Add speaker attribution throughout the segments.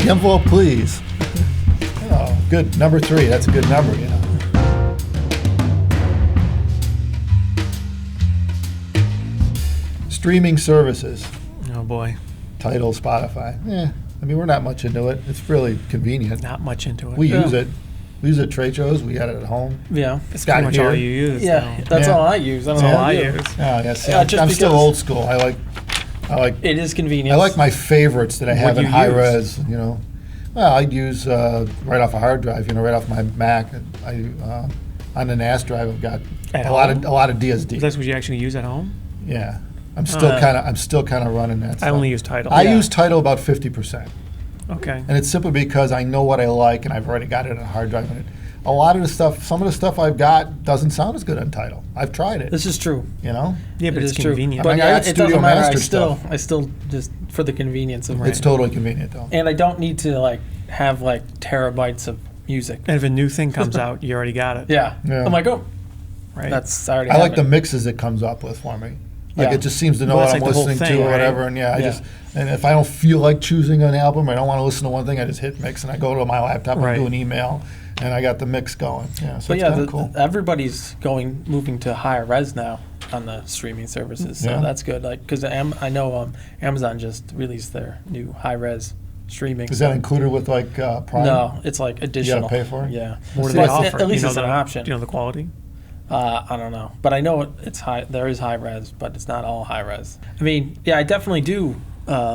Speaker 1: The envelope, please. Oh, good. Number 3. That's a good number, you know. Streaming services.
Speaker 2: Oh, boy.
Speaker 1: Tidal, Spotify. I mean, we're not much into it. It's really convenient.
Speaker 2: Not much into it.
Speaker 1: We use it. We use it at trade shows. We got it at home.
Speaker 3: Yeah.
Speaker 2: It's pretty much all you use.
Speaker 3: Yeah,
Speaker 2: now.
Speaker 3: that's all I use. That's all I use.
Speaker 1: Oh, yes.
Speaker 3: Yeah, just
Speaker 1: I'm still
Speaker 3: because-
Speaker 1: old school. I like.
Speaker 3: It is convenient.
Speaker 1: I like my favorites that I have
Speaker 2: What
Speaker 1: in
Speaker 2: do you
Speaker 1: high
Speaker 2: use?
Speaker 1: res. You know, well, I'd use right off a hard drive. You know, right off my Mac. On the NAS drive, I've got
Speaker 2: At
Speaker 1: a lot of
Speaker 2: Is
Speaker 1: DSD.
Speaker 2: that what you actually use at home?
Speaker 1: Yeah, I'm still kind of running that.
Speaker 2: I
Speaker 1: stuff.
Speaker 2: only use Tidal.
Speaker 1: I use Tidal about 50%,
Speaker 2: Okay.
Speaker 1: and it's simply because I know what I like, and I've already got it on a hard drive. And a lot of the stuff, some of the stuff I've got doesn't sound as good on Tidal. I've tried it.
Speaker 3: This is true.
Speaker 1: You know,
Speaker 2: Yeah, but
Speaker 3: It
Speaker 2: it's
Speaker 3: is true.
Speaker 2: convenient.
Speaker 3: But
Speaker 1: I
Speaker 3: yeah,
Speaker 1: got
Speaker 3: it
Speaker 1: Studio
Speaker 3: doesn't matter.
Speaker 1: Master
Speaker 3: I still just for the convenience of
Speaker 1: it's totally convenient though.
Speaker 3: And I don't need to have terabytes of music.
Speaker 2: And if a new thing comes out, you already got it.
Speaker 3: Yeah.
Speaker 1: Yeah.
Speaker 3: I'm like, oh,
Speaker 2: Right.
Speaker 3: that's I already.
Speaker 1: I
Speaker 3: have
Speaker 1: like
Speaker 3: it.
Speaker 1: the mixes it comes up with for me. Like
Speaker 3: Yeah.
Speaker 1: it just seems to know
Speaker 2: Well,
Speaker 1: what
Speaker 2: that's
Speaker 1: I'm
Speaker 2: like the whole
Speaker 1: listening
Speaker 2: thing,
Speaker 1: to or
Speaker 2: right?
Speaker 1: whatever. And and if I don't feel like choosing an album, I don't want to listen to one thing, I just hit mix and I go to my laptop
Speaker 2: Right.
Speaker 1: and do an email and I got the mix going. Yeah, so
Speaker 3: But
Speaker 1: it's
Speaker 3: yeah,
Speaker 1: kind of cool.
Speaker 3: everybody's moving to higher res now on the streaming services, so
Speaker 1: Yeah.
Speaker 3: that's good. Because I know Amazon just released their new high res streaming.
Speaker 1: Is that included with Prime?
Speaker 3: No, it's like additional.
Speaker 1: pay for it?
Speaker 3: Yeah.
Speaker 2: What do
Speaker 3: Well,
Speaker 2: they offer?
Speaker 3: At least
Speaker 2: You know
Speaker 3: it's an option.
Speaker 2: Do you know the quality?
Speaker 3: I don't know, but I know it's high. There is high res, but it's not all high res. I mean, yeah, I definitely do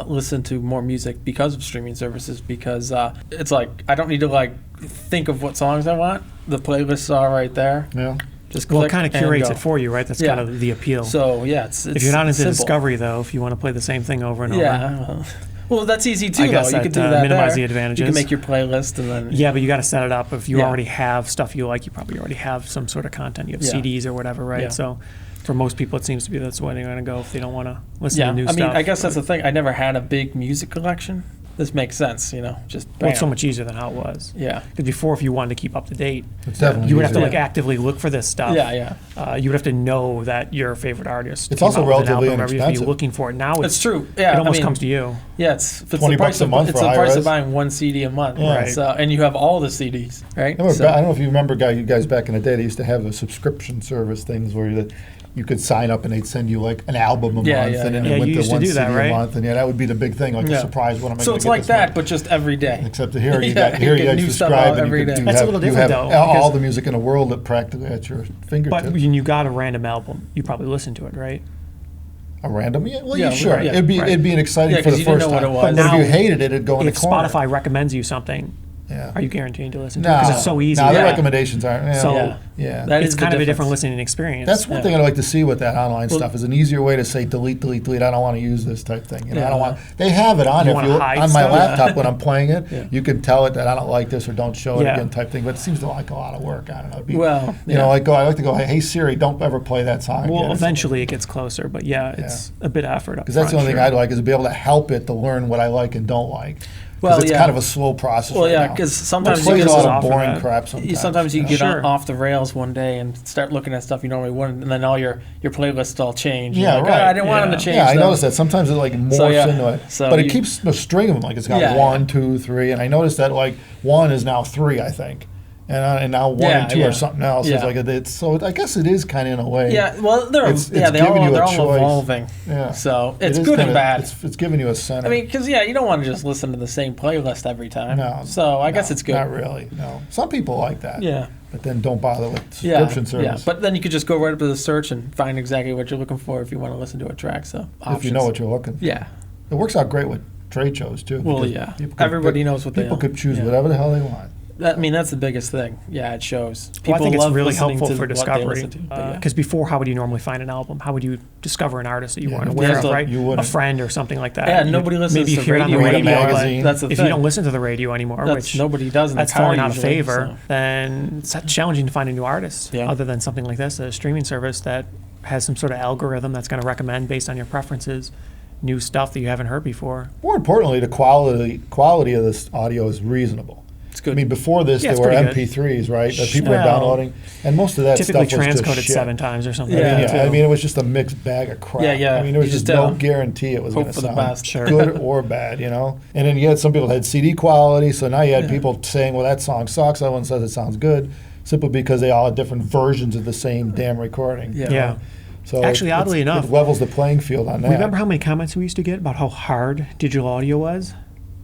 Speaker 3: listen to more music because of streaming services. Because it's like I don't need to think of what songs I want. The playlists are right there.
Speaker 1: Yeah.
Speaker 3: Just
Speaker 2: Well, it
Speaker 3: click
Speaker 2: kind of
Speaker 3: and
Speaker 2: curates
Speaker 3: go.
Speaker 2: it for you, right? That's
Speaker 3: Yeah.
Speaker 2: kind of the appeal.
Speaker 3: So yeah, it's
Speaker 2: if you're not into
Speaker 3: simple.
Speaker 2: discovery, though, if you want to play the same thing over and over,
Speaker 3: Yeah. Well, that's easy too.
Speaker 2: I guess
Speaker 3: though. You could do
Speaker 2: that,
Speaker 3: that.
Speaker 2: minimize
Speaker 3: there.
Speaker 2: the advantages.
Speaker 3: You can make your playlist and then.
Speaker 2: yeah, but you got to set it up. If you
Speaker 3: Yeah.
Speaker 2: already have stuff you like, you probably already have some sort of content. You have
Speaker 3: Yeah.
Speaker 2: CDs or whatever, right?
Speaker 3: Yeah.
Speaker 2: So for most people, it seems to be that's the way they're going to go if they don't want to listen
Speaker 3: Yeah,
Speaker 2: to new
Speaker 3: I mean,
Speaker 2: stuff.
Speaker 3: I guess that's the thing. I never had a big music collection. This makes sense, just.
Speaker 2: Well, it's so
Speaker 3: bam.
Speaker 2: much easier than how it was.
Speaker 3: Yeah.
Speaker 2: Because before, if you wanted to keep up to date,
Speaker 1: It's definitely
Speaker 2: you would have to
Speaker 1: easier.
Speaker 2: actively look for this stuff.
Speaker 3: Yeah, yeah.
Speaker 2: You would have to know that your favorite artist.
Speaker 1: It's
Speaker 2: came
Speaker 1: also
Speaker 2: out with an
Speaker 1: relatively
Speaker 2: album, or you'd be
Speaker 1: inexpensive.
Speaker 2: looking for it now.
Speaker 3: It's true. Yeah,
Speaker 2: it almost
Speaker 3: I mean,
Speaker 2: comes to you.
Speaker 3: Yeah, it's the
Speaker 1: $20
Speaker 3: price
Speaker 1: a month
Speaker 3: it's
Speaker 1: for
Speaker 3: the price
Speaker 1: high-res.
Speaker 3: of buying one CD a month.
Speaker 1: Yeah.
Speaker 2: Right.
Speaker 3: So and you have all the CDs, right?
Speaker 1: I
Speaker 3: So-
Speaker 1: don't know if you remember, you guys back in the day, they used to have the subscription service things where you could sign up and they'd send you an album a
Speaker 3: Yeah,
Speaker 1: month
Speaker 3: yeah,
Speaker 1: and then
Speaker 3: yeah.
Speaker 1: it
Speaker 2: Yeah,
Speaker 1: went
Speaker 2: you
Speaker 1: to
Speaker 2: used to
Speaker 1: one
Speaker 2: do
Speaker 1: CD
Speaker 2: that, right?
Speaker 1: a month, and that would be the big thing, a
Speaker 3: Yeah.
Speaker 1: surprise. What am I
Speaker 3: So
Speaker 1: going
Speaker 3: it's
Speaker 1: to get
Speaker 3: like
Speaker 1: this
Speaker 3: that,
Speaker 1: month?
Speaker 3: but just every day.
Speaker 1: Except here you
Speaker 3: Yeah,
Speaker 1: got
Speaker 3: you get
Speaker 1: you
Speaker 3: new stuff
Speaker 1: subscribe
Speaker 3: out
Speaker 1: and
Speaker 3: every
Speaker 1: you
Speaker 3: day.
Speaker 1: can,
Speaker 2: That's a little
Speaker 1: you
Speaker 2: different,
Speaker 1: have
Speaker 2: though,
Speaker 1: all
Speaker 2: because-
Speaker 1: the music in the world at practically at your fingertips.
Speaker 2: But when you got a random album, you probably listen to it, right?
Speaker 1: A random? Yeah, well,
Speaker 3: Yeah,
Speaker 1: sure.
Speaker 3: right, yeah,
Speaker 1: it'd be
Speaker 2: right.
Speaker 1: an exciting
Speaker 3: Yeah,
Speaker 1: for
Speaker 3: 'cause
Speaker 1: the
Speaker 3: you didn't
Speaker 1: first
Speaker 3: know what
Speaker 1: time.
Speaker 3: it was.
Speaker 1: But
Speaker 2: Now,
Speaker 1: if you hated it, it'd go in the
Speaker 2: If
Speaker 1: corner.
Speaker 2: Spotify recommends you something,
Speaker 1: Yeah.
Speaker 2: are you guaranteed to listen to
Speaker 1: No,
Speaker 2: it? Because it's so easy.
Speaker 1: No, the
Speaker 3: Yeah.
Speaker 1: recommendations aren't. Yeah.
Speaker 2: So-
Speaker 3: Yeah.
Speaker 1: yeah.
Speaker 3: That
Speaker 2: It's
Speaker 3: is the
Speaker 2: kind of a different
Speaker 3: difference.
Speaker 2: listening experience.
Speaker 1: That's one
Speaker 3: Yeah.
Speaker 1: thing I'd like to see with that online
Speaker 3: Well-
Speaker 1: stuff is an easier way to say delete, delete, delete. I don't want to use this type thing. You know, I don't
Speaker 3: Yeah.
Speaker 1: want. They have it on
Speaker 2: You
Speaker 1: if
Speaker 2: wanna
Speaker 1: you
Speaker 2: hide
Speaker 1: on my
Speaker 2: stuff?
Speaker 1: laptop when I'm playing it.
Speaker 3: Yeah.
Speaker 1: You can tell it that I don't like this or don't show it
Speaker 2: Yeah.
Speaker 1: again type thing. But it seems to like a lot of work. I don't know. It'd be-
Speaker 3: Well,
Speaker 1: you know, I like to go, hey Siri, don't ever play that song.
Speaker 2: Well,
Speaker 1: again.
Speaker 2: eventually it gets closer, but yeah, it's a bit of effort up
Speaker 1: Because that's the
Speaker 2: front,
Speaker 1: only thing
Speaker 2: sure.
Speaker 1: I'd like is to be able to help it to learn what I like and don't like.
Speaker 3: Well,
Speaker 1: Because it's
Speaker 3: yeah.
Speaker 1: kind of a slow process.
Speaker 3: Well,
Speaker 1: right
Speaker 3: yeah,
Speaker 1: now.
Speaker 3: because
Speaker 1: It
Speaker 3: sometimes you
Speaker 1: plays
Speaker 3: get
Speaker 1: a lot
Speaker 2: off
Speaker 1: of
Speaker 2: of
Speaker 1: boring
Speaker 2: that.
Speaker 1: crap sometimes.
Speaker 3: Sometimes you
Speaker 1: know?
Speaker 3: get
Speaker 2: Sure.
Speaker 3: off the rails one day and start looking at stuff you normally wouldn't, and then all your playlists all change.
Speaker 1: Yeah,
Speaker 3: You're like,
Speaker 1: right.
Speaker 3: "Oh, I didn't want them
Speaker 2: Yeah.
Speaker 3: to change.
Speaker 1: Yeah, I
Speaker 3: them."
Speaker 1: noticed that. Sometimes it morphs
Speaker 3: So, yeah.
Speaker 1: into it.
Speaker 3: So
Speaker 1: But it
Speaker 3: you-
Speaker 1: keeps a string of them. Like it's got
Speaker 3: Yeah,
Speaker 1: 1,
Speaker 3: yeah.
Speaker 1: 2, 3. And I noticed that 1 is now 3, I think. And now 1 and 2
Speaker 3: yeah.
Speaker 1: are something else.
Speaker 3: Yeah.
Speaker 1: So I guess it is kind of in a way.
Speaker 3: Yeah, well,
Speaker 1: It's
Speaker 3: they're
Speaker 1: giving you a
Speaker 3: all
Speaker 1: choice.
Speaker 3: evolving.
Speaker 1: Yeah.
Speaker 3: So
Speaker 1: It
Speaker 3: it's
Speaker 1: is
Speaker 3: good and
Speaker 1: kinda-
Speaker 3: bad.
Speaker 1: It's giving you a center.
Speaker 3: I mean, because you don't want to just listen to the same playlist every time.
Speaker 1: no.
Speaker 3: So I guess
Speaker 1: no,
Speaker 3: it's good.
Speaker 1: Not really. No. Some people like that.
Speaker 3: Yeah.
Speaker 1: But then don't bother with
Speaker 3: Yeah,
Speaker 1: subscription service.
Speaker 3: yeah, but then you could just go right up to the search and find exactly what you're looking for if you want to listen to a track. So
Speaker 1: if you know what you're looking for.
Speaker 3: Yeah.
Speaker 1: It works out great with trade shows too.
Speaker 3: Well,
Speaker 1: because
Speaker 3: yeah.
Speaker 1: people can
Speaker 3: Everybody
Speaker 1: pick-
Speaker 3: knows what they
Speaker 1: People
Speaker 3: want.
Speaker 1: could choose
Speaker 3: Yeah.
Speaker 1: whatever the hell they want.
Speaker 3: I mean, that's the biggest thing. Yeah, it shows. People
Speaker 2: Well, I think it's
Speaker 3: love
Speaker 2: really
Speaker 3: listening
Speaker 2: helpful
Speaker 3: to
Speaker 2: for
Speaker 3: what they
Speaker 2: discovery.
Speaker 3: listen to, but yeah.
Speaker 2: Because before, how would you normally find an album? How would you discover an artist that you
Speaker 1: Yeah,
Speaker 2: weren't
Speaker 1: you
Speaker 2: aware
Speaker 3: have
Speaker 2: of,
Speaker 3: to-
Speaker 2: right?
Speaker 1: you wouldn't.
Speaker 2: A friend or something like that.
Speaker 3: Yeah,
Speaker 2: You-
Speaker 3: nobody listens
Speaker 2: maybe
Speaker 3: to
Speaker 2: hear it on the
Speaker 3: radio
Speaker 2: radio.
Speaker 1: anymore.
Speaker 2: but
Speaker 1: Magazine.
Speaker 3: That's the
Speaker 2: if
Speaker 3: thing.
Speaker 2: you don't listen to the radio anymore,
Speaker 3: That's
Speaker 2: which
Speaker 3: nobody does in the
Speaker 2: that's
Speaker 3: car
Speaker 2: falling out of
Speaker 3: usually,
Speaker 2: favor,
Speaker 3: so.
Speaker 2: then it's challenging to find a new artist
Speaker 3: Yeah.
Speaker 2: other than something like this, a streaming service that has some sort of algorithm that's going to recommend based on your preferences new stuff that you haven't heard before.
Speaker 1: More importantly, the quality of this audio is reasonable.
Speaker 3: It's good.
Speaker 1: I mean, before this,
Speaker 2: Yeah,
Speaker 1: there
Speaker 2: it's
Speaker 1: were
Speaker 2: pretty
Speaker 1: MP3s, right? That people were
Speaker 2: Well,
Speaker 1: downloading, and most of that
Speaker 2: Typically
Speaker 1: stuff was just
Speaker 2: transcoded
Speaker 1: shit.
Speaker 2: 7 times or something.
Speaker 3: Yeah,
Speaker 2: like that,
Speaker 1: I
Speaker 2: too.
Speaker 1: mean, it was just a mixed bag of crap.
Speaker 3: Yeah.
Speaker 1: I mean, there was
Speaker 3: You
Speaker 1: just
Speaker 3: just,
Speaker 1: no guarantee it was
Speaker 3: hope
Speaker 1: going to
Speaker 3: for the
Speaker 1: sound
Speaker 3: best.
Speaker 2: Sure.
Speaker 1: good or bad, you know? And then you had some people that had CD quality, so now you had people saying, well, that song sucks. That one says it sounds good, simply because they all had different versions of the same damn recording.
Speaker 3: Yeah.
Speaker 2: Yeah.
Speaker 1: So
Speaker 2: Actually, oddly enough,
Speaker 1: it levels the playing field on that.
Speaker 2: remember how many comments we used to get about how hard digital audio was?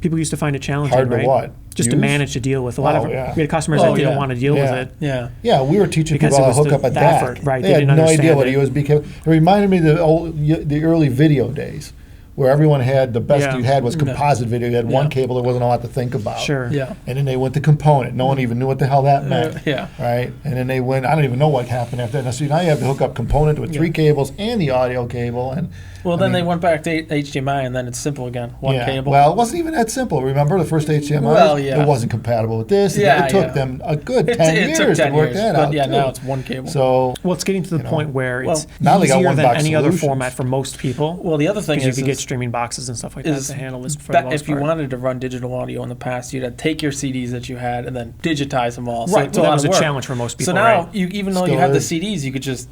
Speaker 2: People used to find it challenging,
Speaker 1: Hard to
Speaker 2: right?
Speaker 1: what?
Speaker 2: Just to
Speaker 1: Use?
Speaker 2: manage to deal with. A lot
Speaker 1: Oh,
Speaker 2: of
Speaker 1: yeah.
Speaker 2: we had customers
Speaker 3: Oh,
Speaker 2: that didn't
Speaker 3: yeah.
Speaker 2: want to deal with
Speaker 1: Yeah.
Speaker 2: it.
Speaker 3: Yeah.
Speaker 1: Yeah, we were teaching
Speaker 2: Because
Speaker 1: people
Speaker 2: it
Speaker 1: how to
Speaker 2: was
Speaker 1: hook
Speaker 2: the
Speaker 1: up a
Speaker 2: effort,
Speaker 1: DAC.
Speaker 2: right,
Speaker 1: They
Speaker 2: they
Speaker 1: had
Speaker 2: didn't
Speaker 1: no idea
Speaker 2: understand
Speaker 1: what
Speaker 2: it.
Speaker 1: USB cable. It reminded me of the early video days, where everyone had the best
Speaker 2: Yeah.
Speaker 1: you had was
Speaker 3: Yeah.
Speaker 1: composite video. You had one
Speaker 3: Yeah.
Speaker 1: cable, there wasn't a lot to think about.
Speaker 2: Sure.
Speaker 3: Yeah.
Speaker 1: And then they went to component. No one even knew what the hell that meant.
Speaker 3: Yeah.
Speaker 1: Right? And then they went, I don't even know what happened after that. Now, so now you have to hook up component with 3 cables and the audio cable. And
Speaker 3: Well,
Speaker 1: I
Speaker 3: then
Speaker 1: mean,
Speaker 3: they went back to HDMI, and then it's simple again. One
Speaker 1: yeah.
Speaker 3: cable.
Speaker 1: Well, it wasn't even that simple. Remember the first HDMI?
Speaker 3: Well, yeah.
Speaker 1: It wasn't compatible with this.
Speaker 3: Yeah,
Speaker 1: It took
Speaker 3: yeah.
Speaker 1: them a good
Speaker 3: It
Speaker 1: 10
Speaker 3: took
Speaker 1: years
Speaker 3: 10
Speaker 1: to work
Speaker 3: years,
Speaker 1: that
Speaker 3: but
Speaker 1: out.
Speaker 3: yeah,
Speaker 1: too.
Speaker 3: now it's one cable.
Speaker 1: So
Speaker 2: Well, it's getting to the
Speaker 1: You know,
Speaker 2: point where
Speaker 3: well,
Speaker 2: it's
Speaker 1: now they got
Speaker 2: easier
Speaker 1: one
Speaker 2: than
Speaker 1: box
Speaker 2: any other
Speaker 1: solutions.
Speaker 2: format for most people.
Speaker 3: Well, the other thing
Speaker 2: Because
Speaker 3: is,
Speaker 2: you could get
Speaker 3: is
Speaker 2: streaming boxes and stuff like that
Speaker 3: is
Speaker 2: to handle this for the most
Speaker 3: if you
Speaker 2: part.
Speaker 3: wanted to run digital audio in the past, you'd have to take your CDs that you had and then digitize them all.
Speaker 2: Right,
Speaker 3: it's a
Speaker 2: well, that
Speaker 3: lot
Speaker 2: was
Speaker 3: of
Speaker 2: a
Speaker 3: work.
Speaker 2: challenge for most people,
Speaker 3: So now,
Speaker 2: right?
Speaker 3: even though
Speaker 1: Still
Speaker 3: you have the
Speaker 1: is.
Speaker 3: CDs, you could just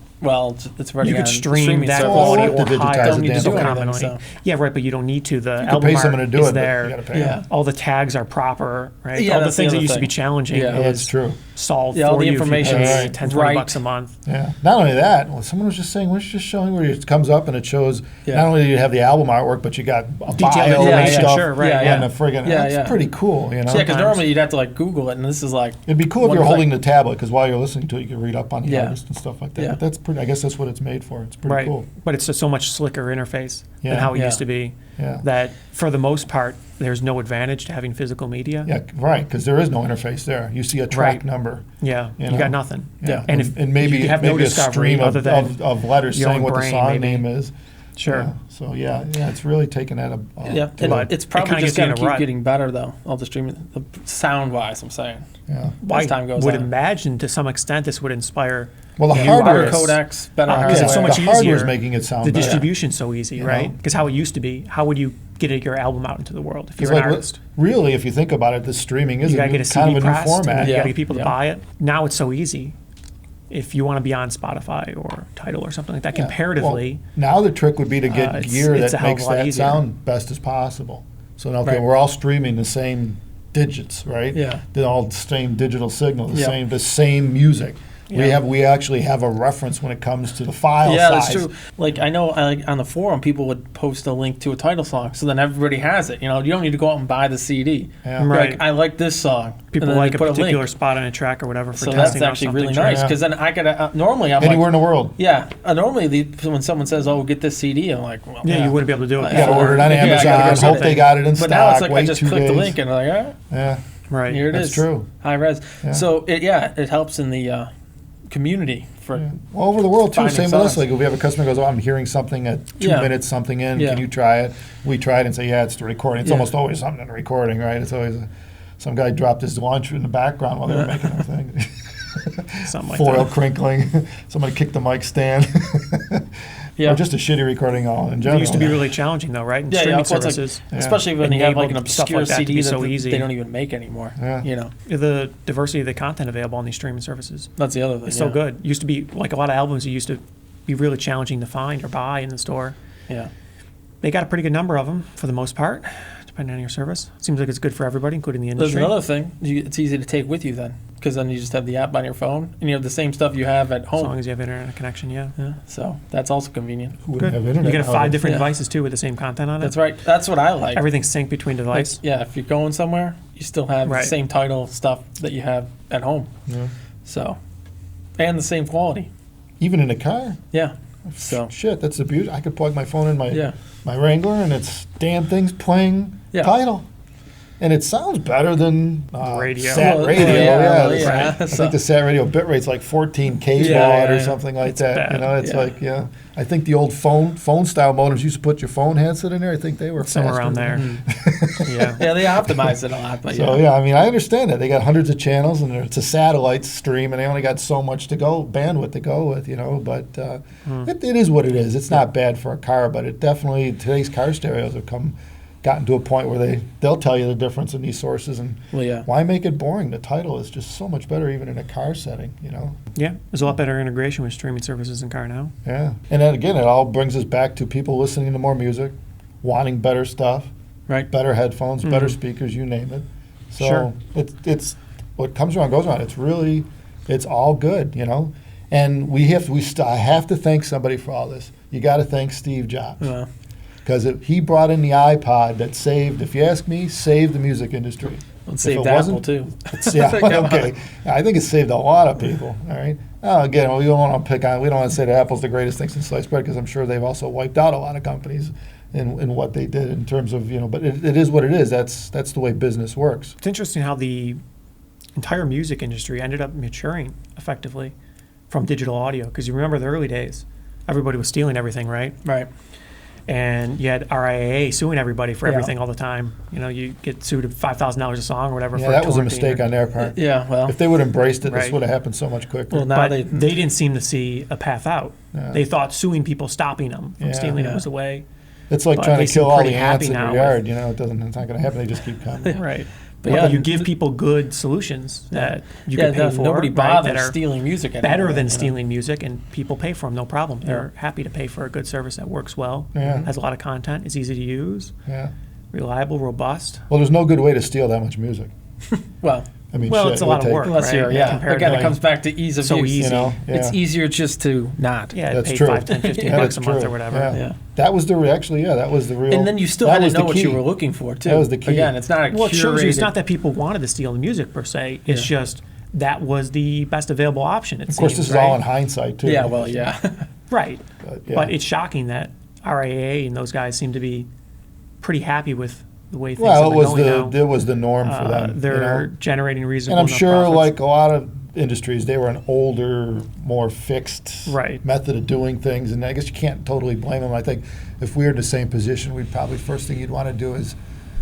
Speaker 3: it's already
Speaker 2: You could
Speaker 3: on the
Speaker 2: stream
Speaker 3: streaming
Speaker 2: that
Speaker 3: service.
Speaker 2: quality
Speaker 1: Well,
Speaker 2: or
Speaker 1: to digitize
Speaker 2: high.
Speaker 1: it
Speaker 3: Don't need to
Speaker 1: down.
Speaker 3: do
Speaker 2: so
Speaker 3: anything.
Speaker 2: commonly.
Speaker 3: So.
Speaker 2: Yeah, right, but you don't need to. The
Speaker 1: you could
Speaker 2: album
Speaker 1: pay someone to
Speaker 2: art
Speaker 1: do
Speaker 2: is
Speaker 1: it, but
Speaker 2: there.
Speaker 1: you got to pay
Speaker 3: Yeah.
Speaker 1: them.
Speaker 2: All the tags are proper, right?
Speaker 3: Yeah,
Speaker 2: all the
Speaker 3: that's the
Speaker 2: things that
Speaker 3: other
Speaker 2: used to be
Speaker 3: thing.
Speaker 2: challenging
Speaker 3: Yeah.
Speaker 1: Yeah,
Speaker 2: is
Speaker 1: that's true.
Speaker 2: solved
Speaker 3: Yeah, all
Speaker 2: for
Speaker 3: the
Speaker 2: you if you
Speaker 3: information
Speaker 2: pay
Speaker 1: is
Speaker 2: 10, 20
Speaker 3: right.
Speaker 2: bucks a month.
Speaker 1: Yeah. Not only that, well, someone was just saying, we're just showing where it comes up and it shows.
Speaker 3: Yeah.
Speaker 1: Not only do you have the album artwork, but you got a
Speaker 2: Detailed
Speaker 1: bio
Speaker 3: information,
Speaker 1: and stuff
Speaker 2: sure, right,
Speaker 3: yeah,
Speaker 1: and
Speaker 3: yeah.
Speaker 1: a friggin'
Speaker 3: Yeah,
Speaker 1: that's
Speaker 3: yeah.
Speaker 1: pretty cool, you know.
Speaker 3: Yeah, because
Speaker 2: Sometimes.
Speaker 3: normally you'd have to like Google it, and this is like
Speaker 1: It'd be cool if
Speaker 3: one
Speaker 1: you're
Speaker 3: click.
Speaker 1: holding the tablet, because while you're listening to it, you can read up on the
Speaker 3: Yeah.
Speaker 1: artist and stuff like that.
Speaker 3: Yeah.
Speaker 1: But that's pretty. I guess that's what it's made for. It's pretty
Speaker 2: Right,
Speaker 1: cool.
Speaker 2: but it's just so much slicker interface
Speaker 1: Yeah.
Speaker 2: than how it
Speaker 3: Yeah.
Speaker 2: used to be.
Speaker 1: Yeah.
Speaker 2: That for the most part, there's no advantage to having physical media.
Speaker 1: Yeah, right. Because there is no interface there. You see a track
Speaker 2: Right.
Speaker 1: number.
Speaker 2: Yeah,
Speaker 1: You
Speaker 2: you,
Speaker 1: know?
Speaker 2: got nothing.
Speaker 3: Yeah.
Speaker 2: And if
Speaker 1: maybe
Speaker 2: you have no
Speaker 1: maybe a
Speaker 2: discovery
Speaker 1: stream
Speaker 2: other than
Speaker 1: of letters
Speaker 2: your
Speaker 1: saying
Speaker 2: own
Speaker 1: what the
Speaker 2: brain,
Speaker 1: song
Speaker 2: maybe.
Speaker 1: name is.
Speaker 2: Sure.
Speaker 1: Yeah. So yeah, it's really taken that
Speaker 3: Yeah,
Speaker 1: to
Speaker 2: But
Speaker 3: it's
Speaker 2: it
Speaker 3: probably
Speaker 2: kinda
Speaker 3: just
Speaker 2: gets you in
Speaker 3: going to
Speaker 2: a
Speaker 3: keep
Speaker 2: rut.
Speaker 3: getting better though. All the streaming, sound wise, I'm saying.
Speaker 1: yeah.
Speaker 3: As time goes
Speaker 2: would
Speaker 3: on.
Speaker 2: imagine to some extent this would inspire
Speaker 1: Well, the
Speaker 2: new
Speaker 1: hardware
Speaker 3: Better
Speaker 2: artists.
Speaker 3: codecs, better
Speaker 2: Because it's so
Speaker 3: hardware.
Speaker 2: much
Speaker 1: the hardware's
Speaker 2: easier.
Speaker 1: making it sound
Speaker 2: The
Speaker 1: better.
Speaker 2: distribution's so easy,
Speaker 1: You
Speaker 2: right?
Speaker 1: know?
Speaker 2: Because how it used to be, how would you get your album out into the world if
Speaker 1: It's
Speaker 2: you're an
Speaker 1: like,
Speaker 2: artist?
Speaker 1: really, if you think about it, the streaming is
Speaker 2: You gotta
Speaker 1: new,
Speaker 2: get a
Speaker 1: kind
Speaker 2: CD
Speaker 1: of a new
Speaker 2: pressed, and
Speaker 1: format.
Speaker 2: you
Speaker 3: Yeah.
Speaker 2: gotta get people to
Speaker 3: Yeah.
Speaker 2: buy it. Now it's so easy. If you want to be on Spotify or Tidal or something like that,
Speaker 1: Yeah.
Speaker 2: comparatively,
Speaker 1: Well, now the trick would be to get
Speaker 2: it's-
Speaker 1: gear
Speaker 2: it's a
Speaker 1: that
Speaker 2: hell of a
Speaker 1: makes
Speaker 2: lot
Speaker 1: that
Speaker 2: easier.
Speaker 1: sound best as possible. So okay,
Speaker 3: Right.
Speaker 1: we're all streaming the same digits, right?
Speaker 3: Yeah.
Speaker 1: They're all the same digital signal,
Speaker 3: Yeah.
Speaker 1: the same music.
Speaker 2: Yeah.
Speaker 1: We actually have a reference when it comes to the file
Speaker 3: Yeah,
Speaker 1: size.
Speaker 3: that's true. Like I know, like on the forum, people would post a link to a title song, so then everybody has it. You know, you don't need to go out and buy the CD.
Speaker 1: Yeah.
Speaker 3: You're
Speaker 2: Right.
Speaker 3: Like I like this song.
Speaker 2: people
Speaker 3: and then
Speaker 2: like
Speaker 3: they
Speaker 2: a
Speaker 3: put
Speaker 2: particular
Speaker 3: link.
Speaker 2: spot on a track or whatever for
Speaker 3: So
Speaker 2: testing
Speaker 3: that's
Speaker 2: out
Speaker 3: actually
Speaker 2: something.
Speaker 3: really
Speaker 2: Sure.
Speaker 3: nice
Speaker 1: Yeah.
Speaker 3: because then I could normally I'm
Speaker 1: Anywhere
Speaker 3: like,
Speaker 1: in the world.
Speaker 3: yeah. Normally when someone says, "Oh, get this CD," I'm like, well,
Speaker 2: Yeah, you wouldn't be able to do it.
Speaker 1: You gotta
Speaker 2: before.
Speaker 1: order it on
Speaker 3: Yeah, I gotta
Speaker 1: Amazon,
Speaker 3: go
Speaker 1: hope
Speaker 3: get
Speaker 1: they
Speaker 3: it.
Speaker 1: got it in
Speaker 3: But
Speaker 1: stock,
Speaker 3: now it's like I
Speaker 1: wait
Speaker 3: just
Speaker 1: 2
Speaker 3: click
Speaker 1: days.
Speaker 3: the link and I'm like,
Speaker 1: Yeah,
Speaker 2: Right.
Speaker 3: here it
Speaker 1: that's
Speaker 3: is.
Speaker 1: true.
Speaker 3: High res.
Speaker 1: Yeah.
Speaker 3: So it helps in the community for
Speaker 1: Yeah. All over the world too.
Speaker 3: Finding
Speaker 1: Same with us.
Speaker 3: songs.
Speaker 1: Like if we have a customer who goes, "Oh, I'm hearing something at 2
Speaker 3: Yeah.
Speaker 1: minutes, something in.
Speaker 3: Yeah.
Speaker 1: Can you try it?" We try it and say, "Yeah, it's the recording." It's
Speaker 3: Yeah.
Speaker 1: almost always something in the recording, right? It's always some guy dropped his lunch in the background while they were making their thing.
Speaker 2: Something like
Speaker 1: Foil
Speaker 2: that.
Speaker 1: crinkling. Somebody kicked the mic stand.
Speaker 3: Yeah.
Speaker 1: Or just a shitty recording all in general.
Speaker 2: It used to be really challenging though, right? In
Speaker 3: yeah,
Speaker 2: streaming
Speaker 3: well, it's like-
Speaker 2: services.
Speaker 1: Yeah.
Speaker 3: especially when you have like an
Speaker 2: Enabled stuff
Speaker 3: obscure
Speaker 2: like that to
Speaker 3: CD
Speaker 2: be
Speaker 3: that
Speaker 2: so easy.
Speaker 3: they don't even make anymore.
Speaker 1: Yeah.
Speaker 3: You know,
Speaker 2: The diversity of the content available on these streaming services
Speaker 3: that's the other thing.
Speaker 2: is so good. Used to be like a lot of albums. It used to be really challenging to find or buy in the store.
Speaker 3: Yeah.
Speaker 2: They got a pretty good number of them for the most part, depending on your service. Seems like it's good for everybody, including the
Speaker 3: There's
Speaker 2: industry.
Speaker 3: another thing. It's easy to take with you then, because then you just have the app on your phone and you have the same stuff you have at
Speaker 2: As
Speaker 3: home.
Speaker 2: long as you have internet connection, yeah.
Speaker 3: Yeah. So that's also convenient.
Speaker 1: Who wouldn't
Speaker 2: Good.
Speaker 1: have internet
Speaker 2: You get
Speaker 1: nowadays?
Speaker 2: 5 different
Speaker 3: Yeah.
Speaker 2: devices too with the same content on it.
Speaker 3: That's right. That's what I like.
Speaker 2: Everything's synced between
Speaker 3: Like,
Speaker 2: devices.
Speaker 3: yeah, if you're going somewhere, you still have
Speaker 2: Right.
Speaker 3: the same title stuff that you have at home.
Speaker 1: Yeah.
Speaker 3: So, and the same quality.
Speaker 1: Even in the car.
Speaker 3: Yeah. So,
Speaker 1: Shit, that's the beauty. I could plug my phone in
Speaker 3: yeah.
Speaker 1: my Wrangler, and it's damn thing's playing
Speaker 3: Yeah.
Speaker 1: Tidal. And it sounds better than
Speaker 2: Radio.
Speaker 1: sat
Speaker 3: Well,
Speaker 1: radio.
Speaker 3: yeah,
Speaker 1: Yeah,
Speaker 3: well,
Speaker 1: it's
Speaker 3: yeah.
Speaker 1: like- I
Speaker 3: So-
Speaker 1: think the sat radio bit rate's like 14 kbaud
Speaker 3: Yeah,
Speaker 1: or
Speaker 3: yeah.
Speaker 1: something like
Speaker 2: It's
Speaker 1: that. You
Speaker 2: bad.
Speaker 1: know, it's
Speaker 3: Yeah.
Speaker 1: like I think the old phone style modems used to put your phone handset in there. I think they were
Speaker 2: Somewhere
Speaker 1: faster.
Speaker 2: around there.
Speaker 3: Mm-hmm.
Speaker 2: Yeah.
Speaker 3: Yeah, they optimize it a lot, but
Speaker 1: So
Speaker 3: yeah.
Speaker 1: yeah, I mean, I understand that they got hundreds of channels, and it's a satellite stream, and they only got so much bandwidth to go with, you know. But
Speaker 2: Hmm.
Speaker 1: it is what it is. It's not bad for a car, but it definitely today's car stereos have come gotten to a point where they'll tell you the difference in these sources, and
Speaker 3: Well, yeah.
Speaker 1: why make it boring? The title is just so much better, even in a car setting, you know?
Speaker 2: Yeah, there's a lot better integration with streaming services in car now.
Speaker 1: Yeah. And then again, it all brings us back to people listening to more music, wanting better stuff,
Speaker 3: Right.
Speaker 1: better headphones, better speakers, you name it. So
Speaker 2: Sure.
Speaker 1: it's what comes around goes around. It's all good, you know? And I have to thank somebody for all this. You got to thank Steve Jobs.
Speaker 3: Yeah.
Speaker 1: Because he brought in the iPod that saved, if you ask me, saved the music industry.
Speaker 3: It
Speaker 1: If
Speaker 3: saved
Speaker 1: it
Speaker 3: Apple
Speaker 1: wasn't-
Speaker 3: too.
Speaker 1: Yeah,
Speaker 3: Come on.
Speaker 1: okay. I think it saved a lot of people. All right. Again, we don't want to say that Apple's the greatest thing since sliced bread, because I'm sure they've also wiped out a lot of companies in what they did in terms of, you know. But it is what it is. That's the way business works.
Speaker 2: It's interesting how the entire music industry ended up maturing effectively from digital audio. Because you remember the early days, everybody was stealing everything, right?
Speaker 3: Right.
Speaker 2: And you had RIAA suing everybody for
Speaker 3: Yeah.
Speaker 2: everything all the time. You know, you get sued at $5,000 a song or whatever.
Speaker 1: Yeah,
Speaker 2: for
Speaker 1: that was a
Speaker 2: torrenting
Speaker 1: mistake
Speaker 2: or-
Speaker 1: on their part.
Speaker 3: Yeah. Well.
Speaker 1: If they would have embraced it, this
Speaker 2: Right.
Speaker 1: would have happened so much quicker.
Speaker 3: Well, now
Speaker 2: But
Speaker 3: they.
Speaker 2: they didn't seem to see a path out.
Speaker 1: Yeah.
Speaker 2: They thought suing people, stopping them from
Speaker 1: Yeah.
Speaker 2: stealing
Speaker 3: Yeah.
Speaker 2: it was a way.
Speaker 1: It's like
Speaker 2: but
Speaker 1: trying
Speaker 2: they
Speaker 1: to kill
Speaker 2: seem
Speaker 1: all
Speaker 2: pretty
Speaker 1: the ants
Speaker 2: happy
Speaker 1: in
Speaker 2: now
Speaker 1: your
Speaker 2: with-
Speaker 1: yard. You know, it's not going to happen. They just keep coming.
Speaker 2: Right.
Speaker 3: But
Speaker 2: But
Speaker 3: yeah,
Speaker 2: you give people good solutions that you
Speaker 3: yeah,
Speaker 2: can pay for,
Speaker 3: nobody
Speaker 2: right,
Speaker 3: bothers
Speaker 2: that are
Speaker 3: stealing music anymore.
Speaker 2: better than
Speaker 3: you know?
Speaker 2: stealing music, and people pay for them, no problem. They're happy to pay for a good service that works well,
Speaker 1: Yeah.
Speaker 2: has a lot of content, is easy to use,
Speaker 1: Yeah.
Speaker 2: reliable, robust.
Speaker 1: Well, there's no good way to steal that much music.
Speaker 3: Well,
Speaker 1: I mean,
Speaker 2: Well,
Speaker 1: shit,
Speaker 2: it's a
Speaker 1: it
Speaker 2: lot
Speaker 1: would
Speaker 2: of
Speaker 1: take-
Speaker 2: work.
Speaker 3: unless
Speaker 2: right?
Speaker 3: you're, yeah.
Speaker 2: Compared
Speaker 3: Again,
Speaker 2: to,
Speaker 3: it comes back to ease of
Speaker 2: so
Speaker 3: use.
Speaker 2: easy.
Speaker 1: You know,
Speaker 3: It's
Speaker 1: yeah.
Speaker 3: easier just to not.
Speaker 2: Yeah,
Speaker 1: That's
Speaker 2: pay
Speaker 1: true.
Speaker 2: $5, $10, $15
Speaker 1: Yeah,
Speaker 2: bucks a
Speaker 1: that's
Speaker 2: month
Speaker 1: true.
Speaker 2: or whatever.
Speaker 1: Yeah. That was the that was the real.
Speaker 3: And then you still
Speaker 1: that
Speaker 3: had to
Speaker 1: was
Speaker 3: know
Speaker 1: the
Speaker 3: what you
Speaker 1: key.
Speaker 3: were looking for too.
Speaker 1: That was the key.
Speaker 3: Again, it's not a
Speaker 2: Well, it shows you it's
Speaker 3: curated-
Speaker 2: not that people wanted to steal the music per se. It's
Speaker 3: Yeah.
Speaker 2: just that was the best available option. It
Speaker 1: Of course,
Speaker 2: seems,
Speaker 1: this is
Speaker 2: right?
Speaker 1: all in hindsight too.
Speaker 3: Yeah, well, yeah.
Speaker 2: Right.
Speaker 1: yeah.
Speaker 2: But it's shocking that RIAA and those guys seem to be pretty happy with the way things
Speaker 1: well,
Speaker 2: have
Speaker 1: it
Speaker 2: been
Speaker 1: was
Speaker 2: going now.
Speaker 1: it was the norm for them. you
Speaker 2: They're
Speaker 1: know?
Speaker 2: generating reasonable
Speaker 1: And I'm
Speaker 2: enough
Speaker 1: sure,
Speaker 2: profits.
Speaker 1: like a lot of industries, they were an older, more fixed
Speaker 2: Right.
Speaker 1: method of doing things, and I guess you can't totally blame them. I think if we were in the same position, we'd probably first thing you'd want to do is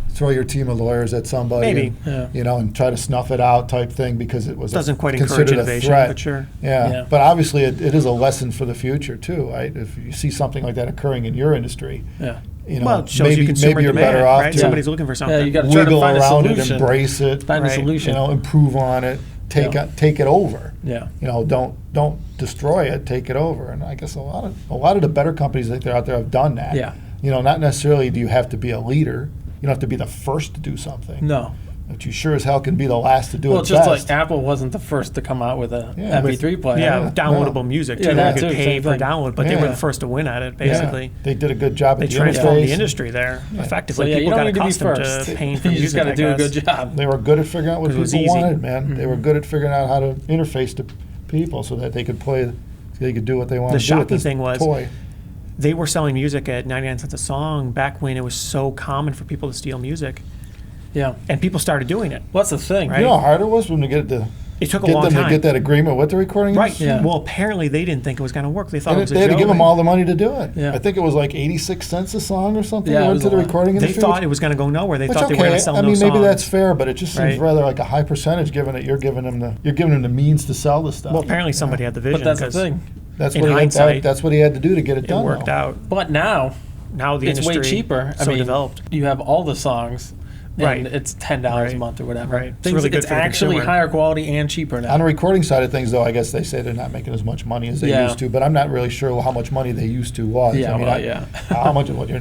Speaker 1: throw your team of lawyers at somebody,
Speaker 2: Maybe.
Speaker 1: and,
Speaker 3: Yeah.
Speaker 1: you know, and try to snuff it out type thing, because it was
Speaker 2: Doesn't quite encourage
Speaker 1: considered a
Speaker 2: innovation,
Speaker 1: threat.
Speaker 2: but sure.
Speaker 1: Yeah.
Speaker 3: Yeah.
Speaker 1: But obviously it is a lesson for the future too, right? If you see something like that occurring in your industry,
Speaker 3: Yeah.
Speaker 1: you know,
Speaker 2: Well, it shows
Speaker 1: maybe,
Speaker 2: you consumer
Speaker 1: maybe you're
Speaker 2: demand,
Speaker 1: better off
Speaker 2: right?
Speaker 1: to
Speaker 2: Somebody's looking for something.
Speaker 3: Yeah, you got to try to
Speaker 1: wiggle
Speaker 3: find a
Speaker 1: around it,
Speaker 3: solution.
Speaker 1: embrace it,
Speaker 3: Find a
Speaker 2: Right.
Speaker 3: solution.
Speaker 1: you know, improve on it, take
Speaker 3: Yeah.
Speaker 1: it over.
Speaker 3: Yeah.
Speaker 1: You know, don't destroy it, take it over. And I guess a lot of the better companies that are out there have done that.
Speaker 3: Yeah.
Speaker 1: You know, not necessarily do you have to be a leader. You don't have to be the first to do something.
Speaker 3: No.
Speaker 1: But you sure as hell can be the last to do
Speaker 3: Well,
Speaker 1: it
Speaker 3: just
Speaker 1: best.
Speaker 3: like Apple wasn't the first to come out with a
Speaker 1: Yeah,
Speaker 3: MP3 player.
Speaker 2: Yeah,
Speaker 1: Yeah.
Speaker 2: downloadable
Speaker 1: No.
Speaker 2: music
Speaker 3: Yeah,
Speaker 2: too.
Speaker 3: that
Speaker 2: You could
Speaker 3: too,
Speaker 2: pay
Speaker 3: same
Speaker 2: for
Speaker 3: thing.
Speaker 2: download, but they were
Speaker 1: Yeah.
Speaker 2: the first to win at it,
Speaker 1: Yeah.
Speaker 2: basically.
Speaker 1: They did a good job
Speaker 2: They
Speaker 1: at the
Speaker 2: transformed the
Speaker 1: interface.
Speaker 2: industry there effectively.
Speaker 3: So yeah, you
Speaker 2: People
Speaker 3: don't
Speaker 2: got
Speaker 3: need to be
Speaker 2: accustomed
Speaker 3: first.
Speaker 2: to paying for
Speaker 3: You just
Speaker 2: music,
Speaker 3: got to
Speaker 2: I
Speaker 3: do a
Speaker 2: guess.
Speaker 3: good job.
Speaker 1: They were good at figuring out what
Speaker 2: 'Cause it was
Speaker 1: people
Speaker 2: easy.
Speaker 1: wanted, man. They were good at figuring out how to interface to people so that they could do what they wanted
Speaker 2: The
Speaker 1: to do with
Speaker 2: shocking
Speaker 1: this
Speaker 2: thing was-
Speaker 1: toy.
Speaker 2: They were selling music at 99 cents a song back when it was so common for people to steal music.
Speaker 3: Yeah.
Speaker 2: And people started doing it.
Speaker 3: What's the thing?
Speaker 2: Right.
Speaker 1: You know how hard it was when to get
Speaker 2: It took a
Speaker 1: get
Speaker 2: long
Speaker 1: them
Speaker 2: time.
Speaker 1: to get that agreement with the recording
Speaker 2: Right.
Speaker 1: industry?
Speaker 3: Yeah.
Speaker 2: Well, apparently they didn't think it was going to work. They thought
Speaker 1: And
Speaker 2: it was a
Speaker 1: they had to
Speaker 2: joke.
Speaker 1: give them all the money to do it.
Speaker 3: Yeah.
Speaker 1: I think it was like 86 cents a song or something.
Speaker 3: Yeah,
Speaker 1: They
Speaker 3: it
Speaker 1: went
Speaker 3: was
Speaker 1: to
Speaker 3: a
Speaker 1: the
Speaker 3: lot.
Speaker 1: recording
Speaker 2: They
Speaker 1: industry.
Speaker 2: thought it was going to go nowhere. They
Speaker 1: Which,
Speaker 2: thought they were going
Speaker 1: okay,
Speaker 2: to sell
Speaker 1: I
Speaker 2: no
Speaker 1: mean, maybe
Speaker 2: songs.
Speaker 1: that's fair, but it just seems
Speaker 2: Right.
Speaker 1: rather like a high percentage, given that you're giving them the means to sell the stuff.
Speaker 2: Well, apparently somebody had the vision.
Speaker 3: But that's the
Speaker 2: 'cause
Speaker 3: thing.
Speaker 1: that's
Speaker 2: in
Speaker 1: what
Speaker 2: hindsight,
Speaker 1: that's what he had to do to get it
Speaker 2: It
Speaker 1: done.
Speaker 2: worked
Speaker 1: though.
Speaker 2: out.
Speaker 3: But now
Speaker 2: Now the
Speaker 3: it's
Speaker 2: industry
Speaker 3: way cheaper.
Speaker 2: so developed.
Speaker 3: You have all the songs. And
Speaker 2: Right.
Speaker 3: it's $10 a
Speaker 2: Right.
Speaker 3: month or whatever.
Speaker 2: Right. It's
Speaker 3: Things,
Speaker 2: really good
Speaker 3: it's
Speaker 2: for the
Speaker 3: actually
Speaker 2: consumer.
Speaker 3: higher quality and cheaper now.
Speaker 1: On the recording side of things, though, I guess they say they're not making as much money as they
Speaker 3: Yeah.
Speaker 1: used to, but I'm not really sure how much money they used to was.
Speaker 3: Yeah,
Speaker 1: I mean,
Speaker 3: well, yeah.
Speaker 1: how much? You're